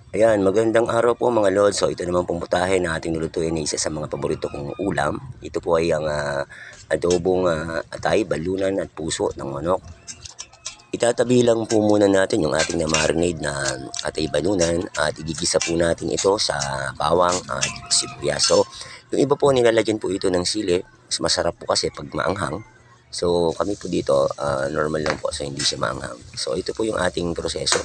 Ayan, magandang araw po mga lord. So ito naman pong putahe na ating lulutuin ay isa sa mga paborito kong ulam. Ito po ay ang adobong atay, balunan at puso ng manok. Itatabi lang po muna natin yung ating na-marinade na atay balunan at igigisa po natin ito sa bawang at sibuyas. So yung iba po nilalagyan po ito ng sili. Mas masarap po kasi pag maanghang. So kami po dito normal lang po so hindi siya maanghang. So ito po yung ating proseso.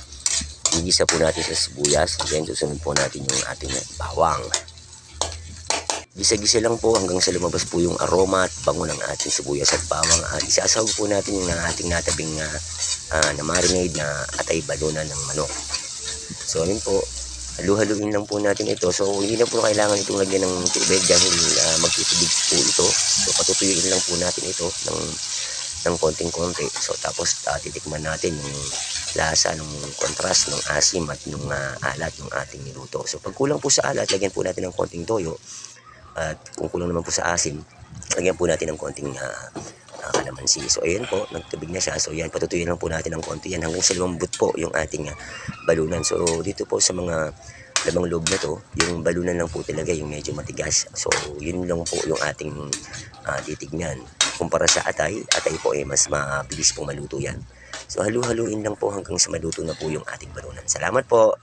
Igisa po natin sa sibuyas. Then susunod po natin yung ating bawang. Gisa-gisa lang po hanggang sa lumabas po yung aroma at bango ng ating sibuyas at bawang. At isasawag po natin yung ating natabing na marinade na atay balunan ng manok. So ayun po, halu-haluin lang po natin ito. So hindi na po kailangan itong lagyan ng tubig dahil magtitubig po ito. So patutuyuin lang po natin ito ng konting-konti. So tapos titikman natin yung lasa ng contrast ng asim at ng alat ng ating niluto. So pag kulang po sa alat, lagyan po natin ng konting toyo. At kung kulang naman po sa asim, lagyan po natin ng konting kalamansi. So ayan po, nagtubig na siya. So yan, patutuyin lang po natin ng konti yan hanggang sa lumambot po yung ating balunan. So dito po sa mga lamang loob na to, yung balunan lang po talaga yung medyo matigas. So yun lang po yung ating titignan. Kumpara sa atay po ay mas mabilis pong maluto yan. So halu-haluin lang po hanggang sa maluto na po yung ating balunan. Salamat po!